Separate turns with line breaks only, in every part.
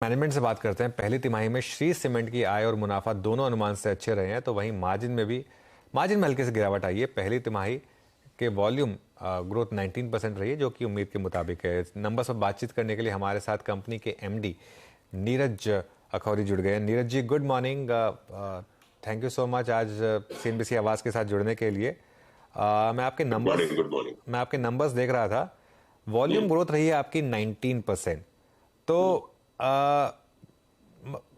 Management से बात करते हैं। पहली तिमाही में श्री सीमेंट की आय और मुनाफा दोनों अनुमान से अच्छे रहे हैं, तो वहीं मार्जिन में हल्की से गिरावट आई है। पहली तिमाही के वॉल्यूम ग्रोथ 19% रही है, जो कि उम्मीद के मुताबिक है। नंबर्स पर बातचीत करने के लिए हमारे साथ कंपनी के एमडी नीरज अखौरी जुड़ गए हैं। Neeraj ji, good morning. Thank you so much आज सीएनबीसी आवाज़ के साथ जुड़ने के लिए। मैं आपके
good
numbers
morning. Good morning.
मैं आपके नंबर्स देख रहा था। वॉल्यूम ग्रोथ रही है आपकी 19%। तो आ,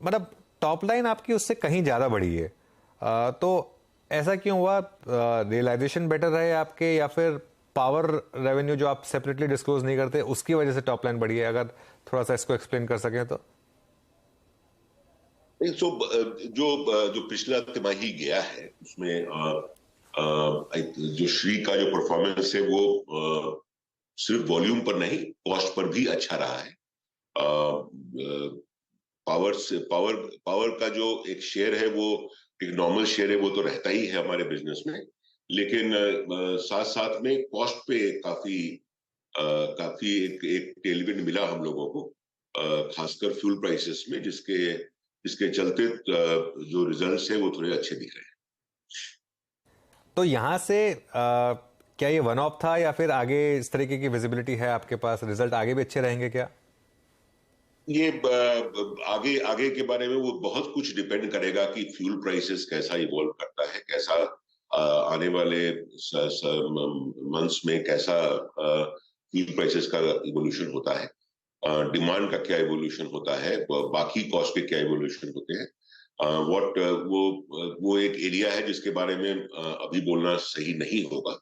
मतलब टॉप लाइन आपकी उससे कहीं ज़्यादा बढ़ी है। तो ऐसा क्यों हुआ? रियलाइजेशन बेटर रहे आपके, या फिर पावर रेवेन्यू जो आप सेपरेटली डिस्क्लोज नहीं करते उसकी वजह से टॉप लाइन बढ़ी है? अगर थोड़ा सा इसको एक्सप्लेन कर सकें तो।
नहीं, जो पिछला तिमाही गया है उसमें जो श्री का जो परफॉर्मेंस है वो सिर्फ वॉल्यूम पर नहीं, कॉस्ट पर भी अच्छा रहा है। पावर पावर का जो एक शेयर है वो एक नॉर्मल शेयर है, वो तो रहता ही है हमारे बिजनेस में। लेकिन साथ साथ में कॉस्ट पे काफी एक टेलविंड मिला हम लोगों को, खासकर फ्यूल प्राइसेस में, जिसके जिसके चलते जो रिजल्ट्स है वो थोड़े अच्छे दिख रहे हैं।
तो यहाँ से क्या ये वन ऑफ था, या फिर आगे इस तरीके की विजिबिलिटी है आपके पास? रिजल्ट आगे भी अच्छे रहेंगे क्या?
ये आगे आगे के बारे में वो बहुत कुछ डिपेंड करेगा कि फ्यूल प्राइसेस कैसा इवॉल्व करता है, कैसा आने वाले मंथ्स में कैसा फ्यूल प्राइसेस का इवोल्यूशन होता है, डिमांड का क्या इवोल्यूशन होता है, बाकी कॉस्ट के क्या इवोल्यूशन होते हैं। व्हाट वो एक एरिया है जिसके बारे में अभी बोलना सही नहीं होगा।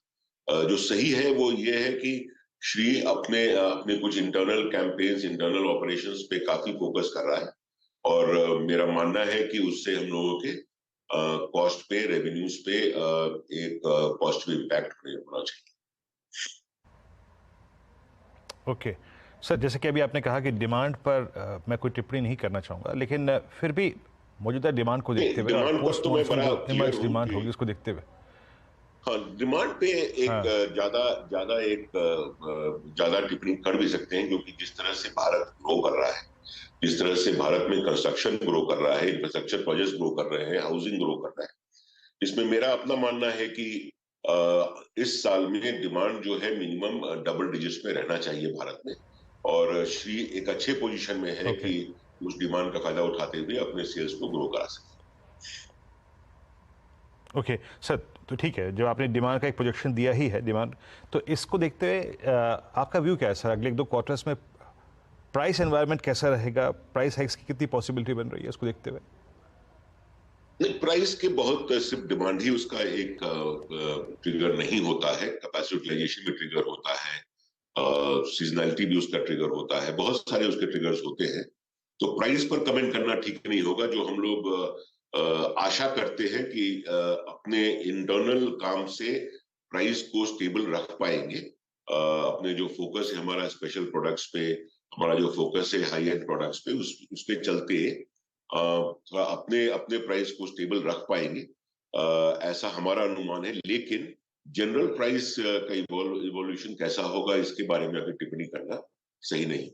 जो सही है वो ये है कि श्री अपने अपने कुछ इंटरनल कैंपेन्स, इंटरनल ऑपरेशंस पे काफी फोकस कर रहा है, और मेरा मानना है कि उससे हम लोगों के कॉस्ट पे, रेवेन्यूज पे एक पॉजिटिव इम्पैक्ट होना चाहिए।
ओके सर, जैसे कि अभी आपने कहा कि डिमांड पर मैं कोई टिप्पणी नहीं करना चाहूँगा, लेकिन फिर भी मौजूदा डिमांड को देखते हुए और
डिमांड पर
पोस्ट
तो मैं
मॉनसून
बड़ा
जो
क्लियर
इमर्ज
हूँ
डिमांड
कि
होगी उसको देखते हुए।
हाँ, डिमांड पे एक
हाँ।
ज्यादा ज्यादा ज्यादा टिप्पणी कर भी सकते हैं, क्योंकि जिस तरह से भारत ग्रो कर रहा है, जिस तरह से भारत में कंस्ट्रक्शन ग्रो कर रहा है, इंफ्रास्ट्रक्चर प्रोजेक्ट्स ग्रो कर रहे हैं, हाउसिंग ग्रो कर रहा है, इसमें मेरा अपना मानना है कि इस साल में डिमांड जो है मिनिमम डबल डिजिट्स में रहना चाहिए भारत में, और श्री एक अच्छे पोजीशन में है
ओके।
कि उस डिमांड का फायदा उठाते हुए अपने सेल्स को ग्रो करा सके।
ओके सर, तो ठीक है, जो आपने डिमांड का एक प्रोजेक्शन दिया ही है डिमांड, तो इसको देखते हुए आपका व्यू क्या है सर? अगले 1-2 क्वार्टर्स में प्राइस एनवायरनमेंट कैसा रहेगा? प्राइस हाइक्स की कितनी पॉसिबिलिटी बन रही है इसको देखते हुए?
नहीं, प्राइस के बहुत सिर्फ डिमांड ही उसका एक ट्रिगर नहीं होता है, कैपेसिटी यूटिलाइजेशन भी ट्रिगर होता है, सीजनैलिटी भी उसका ट्रिगर होता है, बहुत सारे उसके ट्रिगर्स होते हैं। तो प्राइस पर कमेंट करना ठीक नहीं होगा। जो हम लोग आशा करते हैं कि अपने इंटरनल काम से प्राइस को स्टेबल रख पाएंगे। अपने जो फोकस है हमारा स्पेशल प्रोडक्ट्स पे, हमारा जो फोकस है हाई एंड प्रोडक्ट्स पे, उस पे चलते थोड़ा अपने अपने प्राइस को स्टेबल रख पाएंगे, ऐसा हमारा अनुमान है। लेकिन जनरल प्राइस का इवोल्यूशन कैसा होगा इसके बारे में अभी टिप्पणी करना सही नहीं है।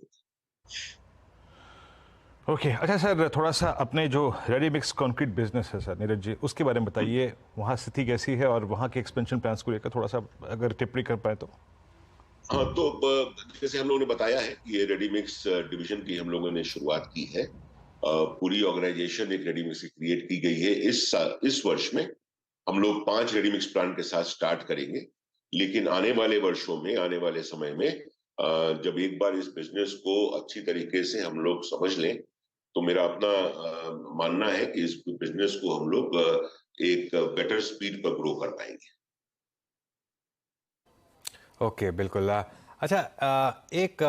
ओके अच्छा सर, थोड़ा सा अपने जो रेडी मिक्स कंक्रीट बिजनेस है सर नीरज जी, उसके बारे में बताइए। वहाँ स्थिति कैसी है और वहाँ के एक्सपेंशन प्लान्स को लेकर थोड़ा सा अगर टिप्पणी कर पाए तो।
हाँ, तो जैसे हम लोगों ने बताया है कि ये रेडी मिक्स डिवीजन की हम लोगों ने शुरुआत की है। पूरी ऑर्गेनाइजेशन एक रेडी मिक्स क्रिएट की गई है। इस वर्ष में हम लोग 5 रेडी मिक्स प्लांट के साथ स्टार्ट करेंगे। लेकिन आने वाले वर्षों में, आने वाले समय में जब एक बार इस बिजनेस को अच्छी तरीके से हम लोग समझ लें, तो मेरा अपना मानना है कि इस बिजनेस को हम लोग एक बेटर स्पीड पर ग्रो कर पाएंगे।
ओके, बिल्कुल। अच्छा, एक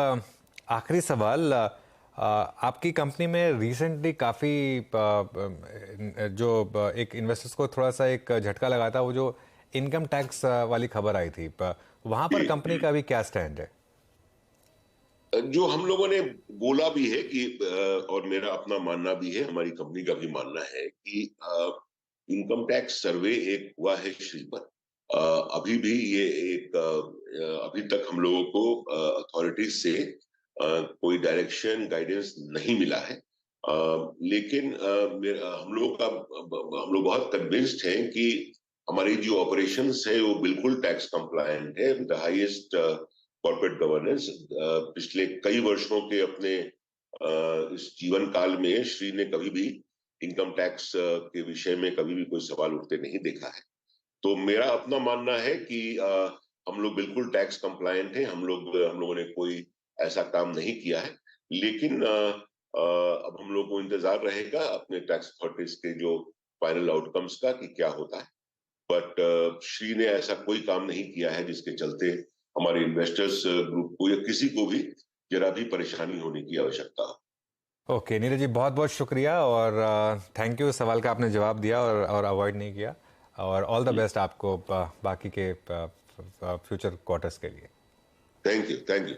आखिरी सवाल। आपकी कंपनी में रिसेंटली काफ़ी जो एक इन्वेस्टर्स को थोड़ा सा एक झटका लगा था, वो जो इनकम टैक्स वाली खबर आई थी, वहाँ पर कंपनी का अभी क्या स्टैंड है?
जो हम लोगों ने बोला भी है कि और मेरा अपना मानना भी है, हमारी कंपनी का भी मानना है कि इनकम टैक्स सर्वे एक हुआ है श्री पर। अभी भी ये एक अभी तक हम लोगों को अथॉरिटीज से कोई डायरेक्शन गाइडेंस नहीं मिला है। लेकिन हम लोग बहुत कन्विंस्ड हैं कि हमारी जो ऑपरेशंस है वो बिल्कुल टैक्स कंप्लायंट है, द हाईएस्ट कॉर्पोरेट गवर्नेंस। पिछले कई वर्षों के अपने इस जीवन काल में श्री ने कभी भी इनकम टैक्स के विषय में कभी भी कोई सवाल उठते नहीं देखा है। तो मेरा अपना मानना है कि हम लोग बिल्कुल टैक्स कंप्लायंट हैं। हम लोगों ने कोई ऐसा काम नहीं किया है। लेकिन अब हम लोग को इंतजार रहेगा अपने टैक्स अथॉरिटीज के जो फाइनल आउटकम्स का कि क्या होता है। बट श्री ने ऐसा कोई काम नहीं किया है जिसके चलते हमारे इन्वेस्टर्स ग्रुप को या किसी को भी जरा भी परेशानी होने की आवश्यकता हो।
ओके नीरज जी, बहुत बहुत शुक्रिया और थैंक यू, सवाल का आपने जवाब दिया और अवॉइड नहीं किया। और ऑल द बेस्ट आपको बाकी के फ्यूचर क्वार्टर्स के लिए।
Thank you.